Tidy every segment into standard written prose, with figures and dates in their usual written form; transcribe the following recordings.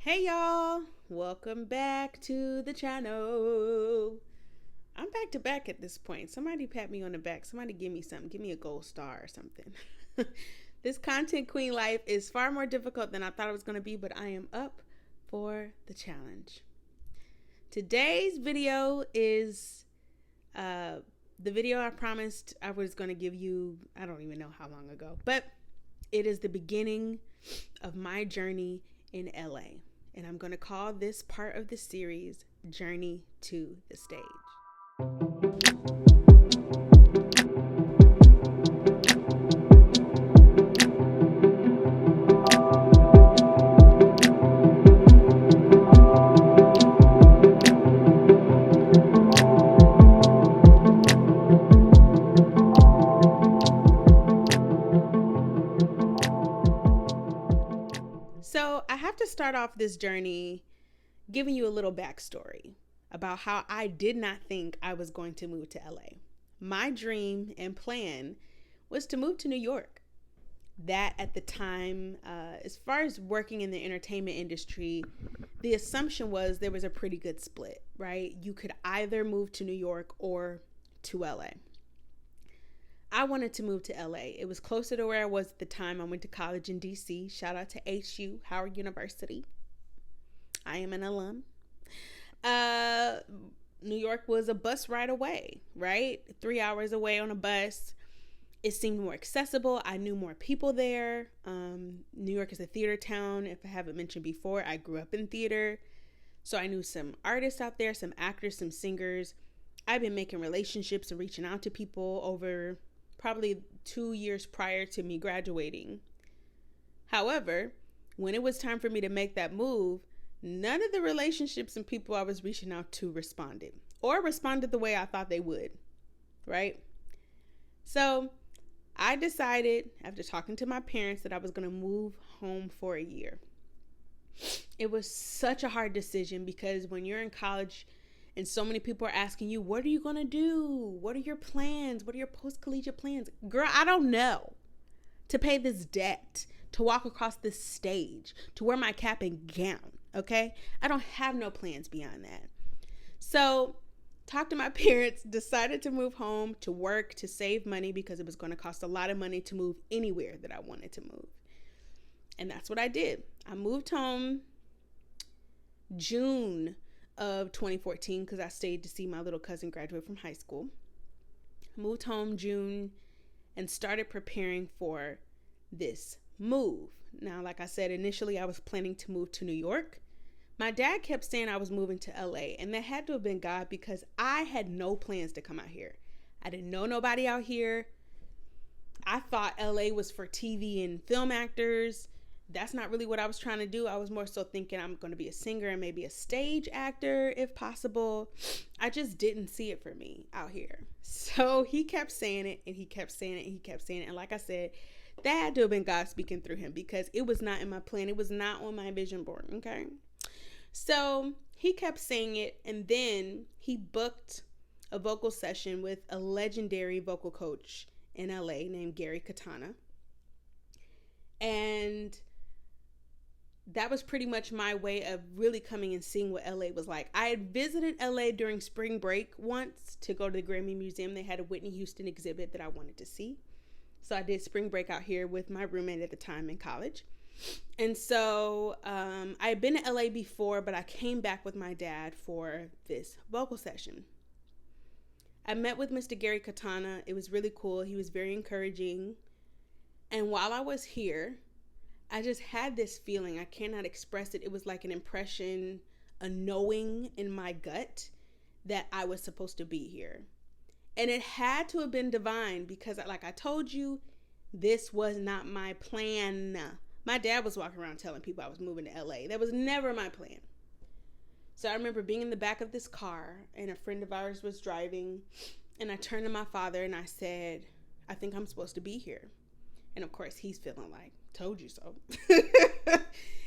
Hey y'all, welcome back to the channel. I'm back to back at this point. Somebody pat me on the back. Somebody give me something. Give me a gold star or something. This content queen life is far more difficult than I thought it was going to be, but I am up for the challenge. Today's video is the video I promised I was going to give you, I don't even know how long ago, but it is the beginning of my journey in LA. And I'm going to call this part of the series Journey to the Stage. So I have to start off this journey giving you a little backstory about how I did not think I was going to move to LA. My dream and plan was to move to New York. That at the time, as far as working in the entertainment industry, the assumption was there was a pretty good split, right? You could either move to New York or to LA. I wanted to move to LA. It was closer to where I was at the time. I went to college in DC. Shout out to HU, Howard University. I am an alum. New York was a bus ride away, right? 3 hours away on a bus. It seemed more accessible. I knew more people there. New York is a theater town. If I haven't mentioned before, I grew up in theater. So I knew some artists out there, some actors, some singers. I've been making relationships and reaching out to people over probably 2 years prior to me graduating. However, when it was time for me to make that move, none of the relationships and people I was reaching out to responded the way I thought they would, right? So I decided after talking to my parents that I was going to move home for a year. It was such a hard decision because when you're in college and so many people are asking you, what are you going to do? What are your plans? What are your post-collegiate plans? Girl, I don't know. To pay this debt, to walk across this stage, to wear my cap and gown, okay? I don't have no plans beyond that. So, talked to my parents, decided to move home to work, to save money because it was going to cost a lot of money to move anywhere that I wanted to move. And that's what I did. I moved home June of 2014 because I stayed to see my little cousin graduate from high school. Moved home June and started preparing for this move. Now, like I said, initially I was planning to move to New York. My dad kept saying I was moving to LA, and that had to have been God because I had no plans to come out here. I didn't know nobody out here. I thought LA was for TV and film actors. That's not really what I was trying to do. I was more so thinking I'm going to be a singer and maybe a stage actor if possible. I just didn't see it for me out here. So he kept saying it and he kept saying it and he kept saying it. And like I said, that had to have been God speaking through him because it was not in my plan. It was not on my vision board. Okay. So he kept saying it. And then he booked a vocal session with a legendary vocal coach in LA named Gary Katana. And that was pretty much my way of really coming and seeing what LA was like. I had visited LA during spring break once to go to the Grammy Museum. They had a Whitney Houston exhibit that I wanted to see. So I did spring break out here with my roommate at the time in college. And so I had been to LA before, but I came back with my dad for this vocal session. I met with Mr. Gary Katana. It was really cool. He was very encouraging. And while I was here, I just had this feeling. I cannot express it. It was like an impression, a knowing in my gut that I was supposed to be here. And it had to have been divine because, like I told you, this was not my plan. My dad was walking around telling people I was moving to LA. That was never my plan. So I remember being in the back of this car and a friend of ours was driving. And I turned to my father and I said, I think I'm supposed to be here. And of course, he's feeling like, told you so.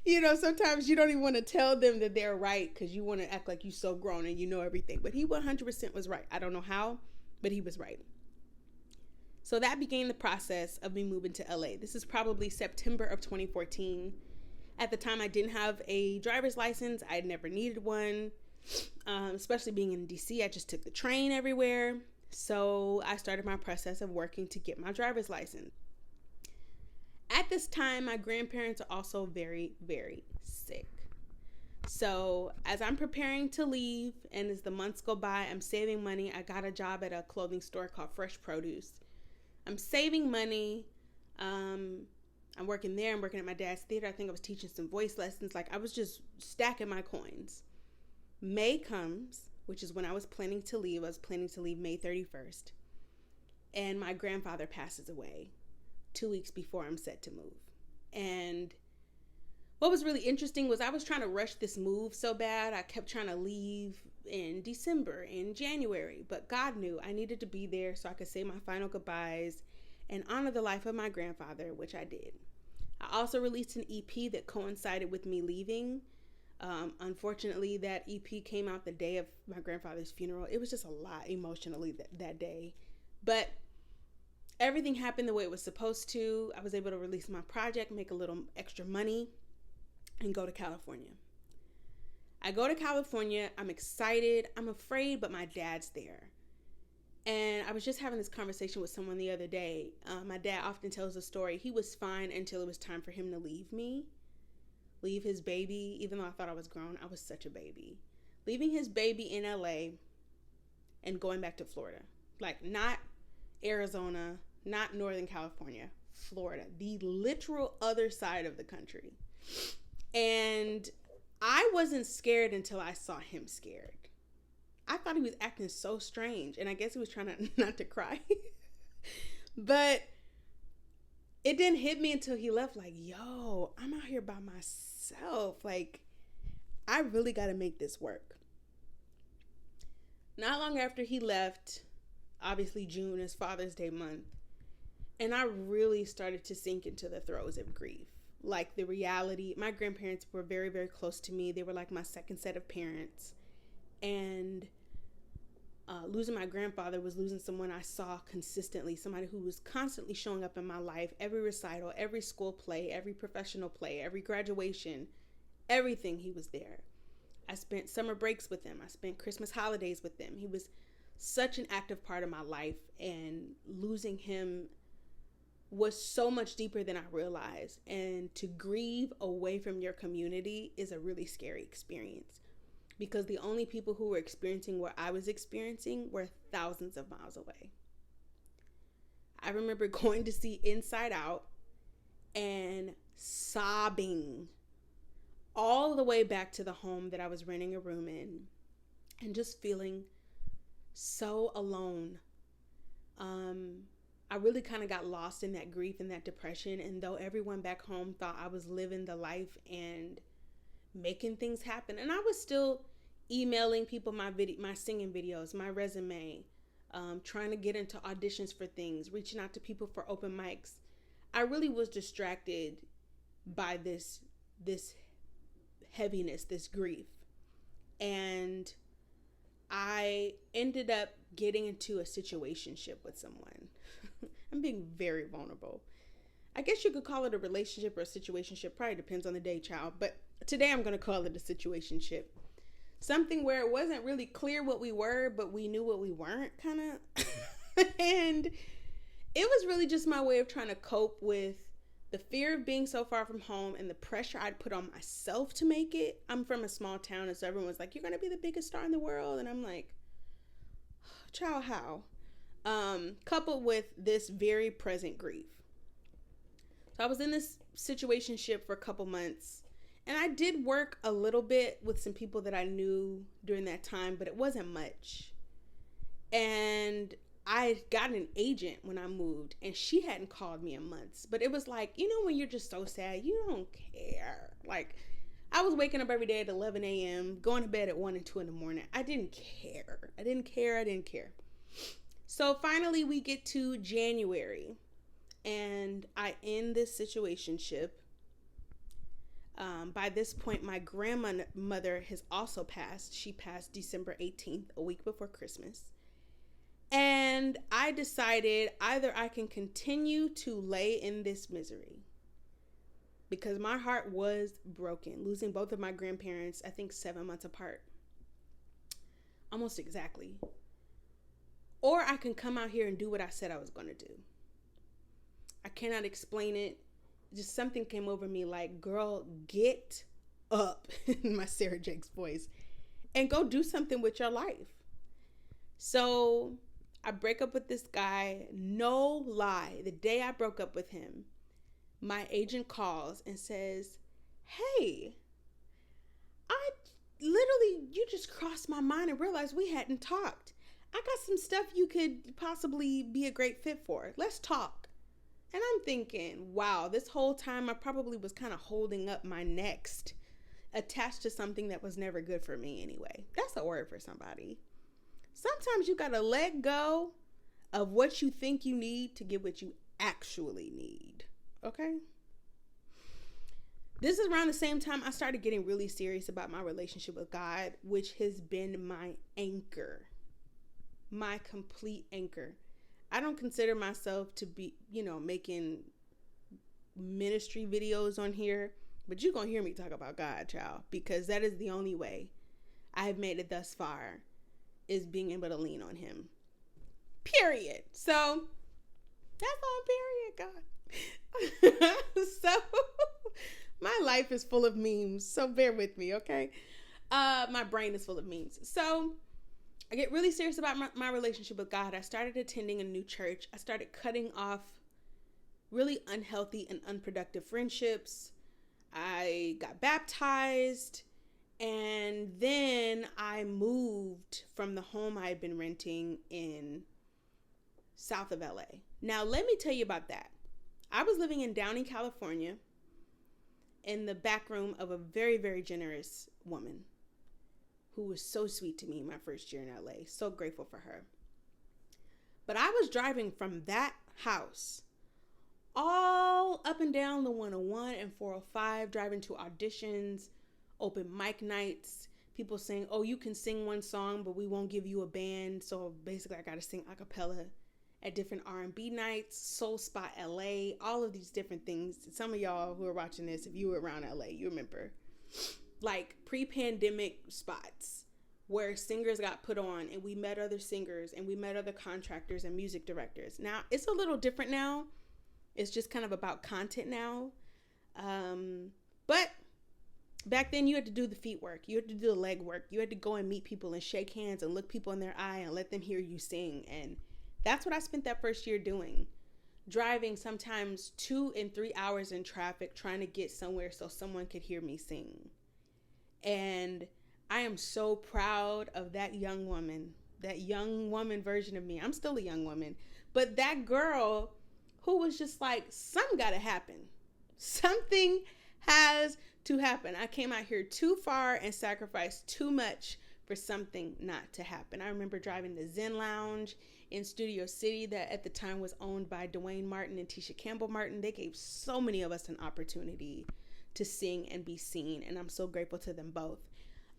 You know, sometimes you don't even want to tell them that they're right because you want to act like you're so grown and you know everything. But he 100% was right. I don't know how, but he was right. So that began the process of me moving to LA. This is probably September of 2014. At the time, I didn't have a driver's license. I had never needed one, especially being in DC. I just took the train everywhere. So I started my process of working to get my driver's license. At this time, my grandparents are also very, very sick. So as I'm preparing to leave and as the months go by, I'm saving money. I got a job at a clothing store called Fresh Produce. I'm saving money. I'm working there. I'm working at my dad's theater. I think I was teaching some voice lessons. Like, I was just stacking my coins. May comes, which is when I was planning to leave. I was planning to leave May 31st. And my grandfather passes away 2 weeks before I'm set to move. And what was really interesting was I was trying to rush this move so bad. I kept trying to leave in December, in January. But God knew I needed to be there so I could say my final goodbyes and honor the life of my grandfather, which I did. I also released an EP that coincided with me leaving. Unfortunately, that EP came out the day of my grandfather's funeral. It was just a lot emotionally that day. But everything happened the way it was supposed to. I was able to release my project, make a little extra money, and go to California. I go to California. I'm excited. I'm afraid, but my dad's there. And I was just having this conversation with someone the other day. My dad often tells a story. He was fine until it was time for him to leave me. Leave his baby. Even though I thought I was grown, I was such a baby. Leaving his baby in LA and going back to Florida. Like, not Arizona, not Northern California, Florida. The literal other side of the country. And I wasn't scared until I saw him scared. I thought he was acting so strange, and I guess he was trying not to cry. But it didn't hit me until he left. Like, yo, I'm out here by myself. Like, I really got to make this work. Not long after he left, obviously June is Father's Day month, and I really started to sink into the throes of grief. Like, the reality, my grandparents were very, very close to me. They were like my second set of parents. And losing my grandfather was losing someone I saw consistently, somebody who was constantly showing up in my life, every recital, every school play, every professional play, every graduation, everything. He was there. I spent summer breaks with him. I spent Christmas holidays with him. He was such an active part of my life, and losing him was so much deeper than I realized. And to grieve away from your community is a really scary experience, because the only people who were experiencing what I was experiencing were thousands of miles away. I remember going to see Inside Out and sobbing all the way back to the home that I was renting a room in, and just feeling so alone. I really kind of got lost in that grief and that depression. And though everyone back home thought I was living the life and making things happen, and I was still emailing people my singing videos, my resume, trying to get into auditions for things, reaching out to people for open mics, I really was distracted by this heaviness, this grief. And I ended up getting into a situationship with someone. I'm being very vulnerable. I guess you could call it a relationship or a situationship. Probably depends on the day, child. But today I'm going to call it a situationship. Something where it wasn't really clear what we were, but we knew what we weren't, kind of. And it was really just my way of trying to cope with the fear of being so far from home and the pressure I'd put on myself to make it. I'm from a small town, and so everyone's like, you're going to be the biggest star in the world. And I'm like, child, how? Coupled with this very present grief. So I was in this situationship for a couple months, and I did work a little bit with some people that I knew during that time, but it wasn't much. And I got an agent when I moved, and she hadn't called me in months. But it was like, you know, when you're just so sad, you don't care. Like, I was waking up every day at 11 a.m., going to bed at 1 and 2 in the morning. I didn't care. I didn't care. So finally we get to January, and I end this situationship. By this point, my grandmother has also passed. She passed December 18th, a week before Christmas. And I decided either I can continue to lay in this misery, because my heart was broken, losing both of my grandparents, I think 7 months apart. Almost exactly. Or I can come out here and do what I said I was going to do. I cannot explain it. Just something came over me like, girl, get up, in my Sarah Jakes voice, and go do something with your life. So I break up with this guy. No lie. The day I broke up with him, my agent calls and says, hey, you just crossed my mind and realized we hadn't talked. I got some stuff you could possibly be a great fit for. Let's talk. And I'm thinking, wow, this whole time I probably was kind of holding up my next, attached to something that was never good for me anyway. That's a word for somebody. Sometimes you got to let go of what you think you need to get what you actually need. Okay? This is around the same time I started getting really serious about my relationship with God, which has been my anchor, my complete anchor. I don't consider myself to be, making ministry videos on here, but you're going to hear me talk about God, child, because that is the only way I have made it thus far, is being able to lean on him. Period. So that's on period, God. So my life is full of memes, so bear with me, okay? My brain is full of memes. So I get really serious about my relationship with God. I started attending a new church. I started cutting off really unhealthy and unproductive friendships. I got baptized, and then I moved from the home I had been renting in south of LA. Now, let me tell you about that. I was living in Downey, California, in the back room of a very, very generous woman who was so sweet to me my first year in LA. So grateful for her. But I was driving from that house all up and down the 101 and 405, driving to auditions, open mic nights, people saying, oh, you can sing one song, but we won't give you a band. So basically I got to sing a cappella at different R&B nights, Soul Spot LA, all of these different things. Some of y'all who are watching this, if you were around LA, you remember, like pre-pandemic spots where singers got put on and we met other singers and we met other contractors and music directors. Now, it's a little different now. It's just kind of about content now. But back then you had to do the feet work. You had to do the leg work. You had to go and meet people and shake hands and look people in their eye and let them hear you sing. And that's what I spent that first year doing. Driving sometimes 2 and 3 hours in traffic trying to get somewhere so someone could hear me sing. And I am so proud of that young woman version of me. I'm still a young woman. But that girl who was just like, something got to happen. Something has to happen. I came out here too far and sacrificed too much for something not to happen. I remember driving the Zen Lounge in Studio City that at the time was owned by Dwayne Martin and Tisha Campbell Martin. They gave so many of us an opportunity to sing and be seen, and I'm so grateful to them both.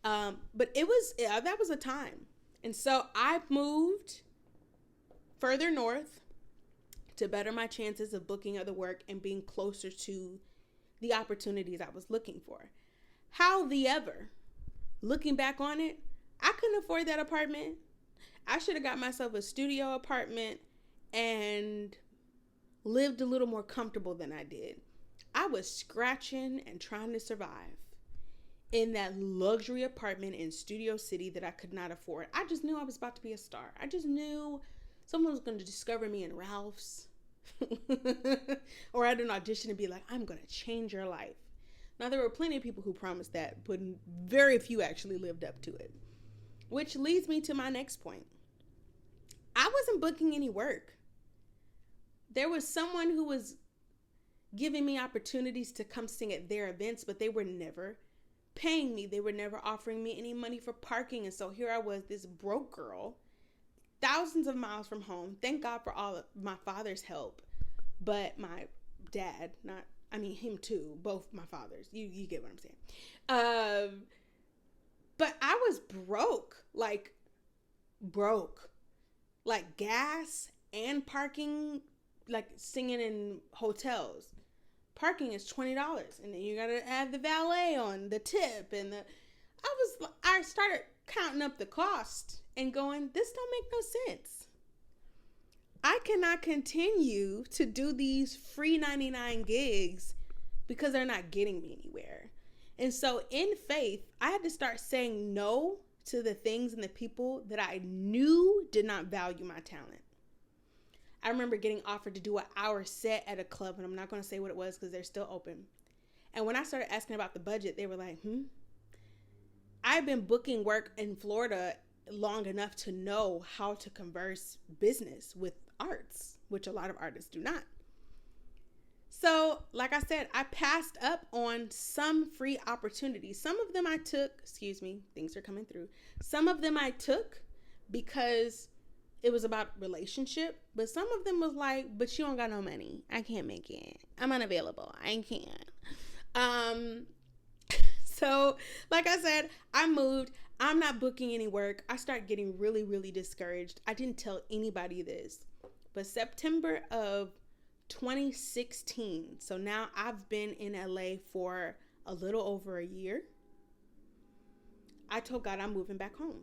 But that was a time. And so I moved further north to better my chances of booking other work and being closer to the opportunities I was looking for. However, looking back on it, I couldn't afford that apartment. I should have got myself a studio apartment and lived a little more comfortable than I did. I was scratching and trying to survive in that luxury apartment in Studio City that I could not afford. I just knew I was about to be a star. I just knew someone was going to discover me in Ralph's or at an audition and be like, I'm going to change your life. Now, there were plenty of people who promised that, but very few actually lived up to it. Which leads me to my next point. I wasn't booking any work. There was someone who was giving me opportunities to come sing at their events, but they were never paying me. They were never offering me any money for parking. And so here I was, this broke girl, thousands of miles from home. Thank God for all of my father's help. But my dad, him too, both my fathers. You get what I'm saying. But I was broke, like gas and parking, like singing in hotels. parking is $20, and then you gotta add the valet on the tip and I started counting up the cost and going, this don't make no sense. I cannot continue to do these free 99 gigs because they're not getting me anywhere. And so in faith, I had to start saying no to the things and the people that I knew did not value my talent. I remember getting offered to do an hour set at a club, and I'm not going to say what it was because they're still open. And when I started asking about the budget, they were like, I've been booking work in Florida long enough to know how to converse business with arts, which a lot of artists do not. So, like I said, I passed up on some free opportunities. Some of them I took, things are coming through. Some of them I took because it was about relationship, but some of them was like, but you don't got no money. I can't make it. I'm unavailable. I can't. So, like I said, I moved. I'm not booking any work. I started getting really, really discouraged. I didn't tell anybody this, but September of 2016. So now I've been in LA for a little over a year. I told God I'm moving back home.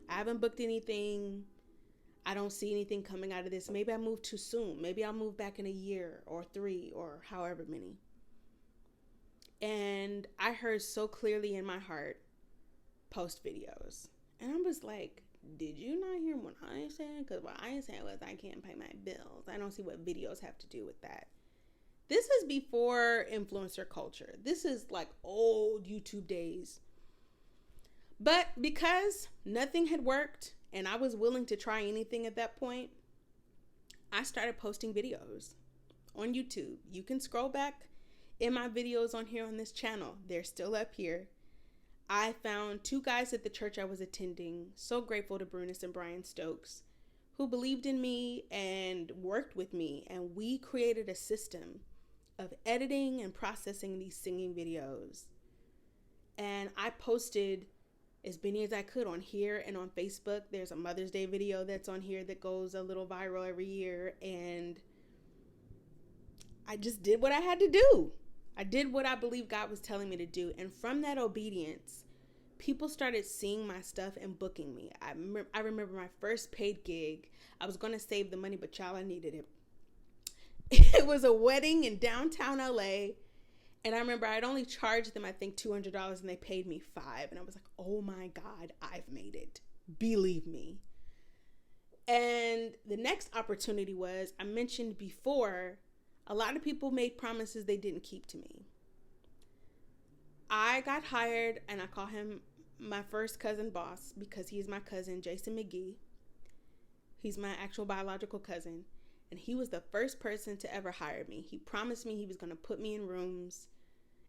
I haven't booked anything. I don't see anything coming out of this. Maybe I moved too soon. Maybe I'll move back in a year or 3 or however many. And I heard so clearly in my heart, post videos. And I was like, did you not hear what I said? Because what I said was I can't pay my bills. I don't see what videos have to do with that. This is before influencer culture. This is like old YouTube days. But because nothing had worked and I was willing to try anything at that point, I started posting videos on YouTube. You can scroll back in my videos on here on this channel. They're still up here. I found 2 guys at the church I was attending, so grateful to Brunis and Brian Stokes, who believed in me and worked with me, and we created a system of editing and processing these singing videos. And I posted as many as I could on here and on Facebook. There's a Mother's Day video that's on here that goes a little viral every year, and I just did what I had to do. I did what I believe God was telling me to do. And from that obedience, people started seeing my stuff and booking me. I remember my first paid gig. I was going to save the money, but child, I needed it. It was a wedding in downtown LA. And I remember I'd only charged them, I think, $200, and they paid me $5. And I was like, oh my God, I've made it. Believe me. And the next opportunity was, I mentioned before, a lot of people made promises they didn't keep to me. I got hired, and I call him my first cousin boss because he's my cousin, Jason McGee. He's my actual biological cousin, and he was the first person to ever hire me. He promised me he was going to put me in rooms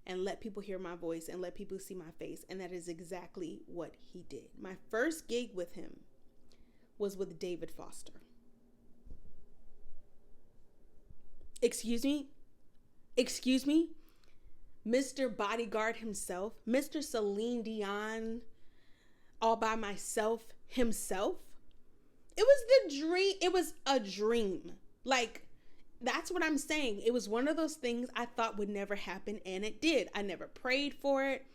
and let people hear my voice and let people see my face, and that is exactly what he did. My first gig with him was with David Foster. Excuse me, Mr. Bodyguard himself, Mr. Celine Dion, all by myself himself. It was the dream. It was a dream. Like, that's what I'm saying. It was one of those things I thought would never happen, and it did. I never prayed for it.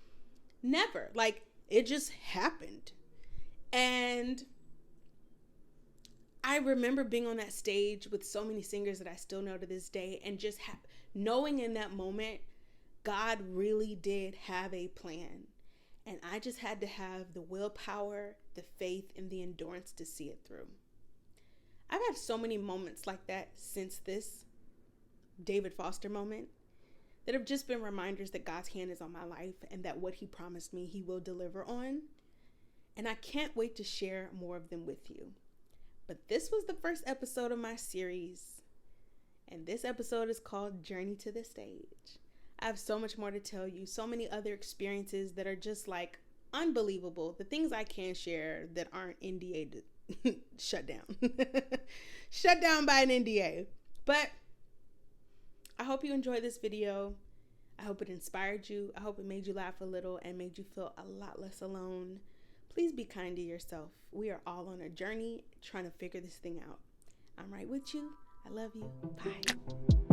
Never. Like, it just happened. And I remember being on that stage with so many singers that I still know to this day, and just knowing in that moment, God really did have a plan. And I just had to have the willpower, the faith, and the endurance to see it through. I've had so many moments like that since this David Foster moment that have just been reminders that God's hand is on my life and that what he promised me, he will deliver on. And I can't wait to share more of them with you. But this was the first episode of my series, and this episode is called Journey to the Stage. I have so much more to tell you, so many other experiences that are just like unbelievable. The things I can share that aren't NDA shut down. Shut down by an NDA. But I hope you enjoyed this video. I hope it inspired you. I hope it made you laugh a little and made you feel a lot less alone. Please be kind to yourself. We are all on a journey trying to figure this thing out. I'm right with you. I love you. Bye.